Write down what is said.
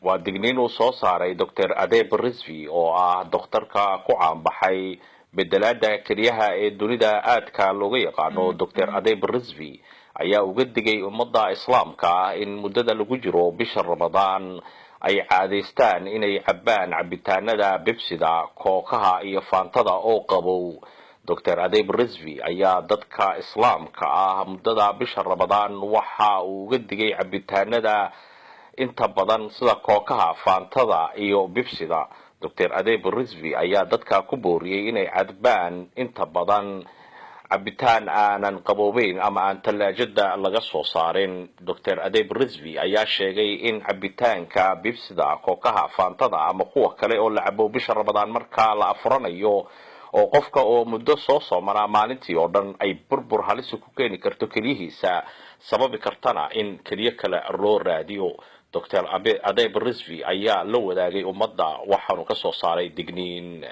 waa digniin uu soo saaray Dr. Adeeb Rizvi oo ah dhakhtarka ku caanbaxay bedelaada keliyaha ee dunida aadka looga yaqaano. Dr. Adeeb Rizvi ayaa uga digay ummadda islaamka in muddada lagu jiro bisha Ramadaan ay caadaystaan inay cabbaan cabitaanada Pepsida, kookaha iyo Faantada oo qabow. Dr. Adeeb Rizvi ayaa dadka islaamka ah muddada bisha Ramadaan waxa uu uga digay cabitaanada inta badan sida kookaha, Faantada iyo Pepsida. Dr. Adeeb Rizvi ayaa dadka ku booriyay inay cabbaan inta badan cabitaan aanan qaboobeyn ama aan talaajada laga soo saarin. Dr. Adeeb Rizvi ayaa sheegay in cabitaanka Pepsida, kookaha, Faantada ama kuwa kale oo la cabo bisha Ramadaan marka la afuranayo oo qofka oo muddo soo soomanaa maalintii oo dhan ay burbur halis ku keeni karto keliyihiisa, sababi kartana in keliya kale loo raadiyo. Dr. Adeeb Rizvi ayaa la wadaagay ummadda waxaanu ka soo saaray digniin.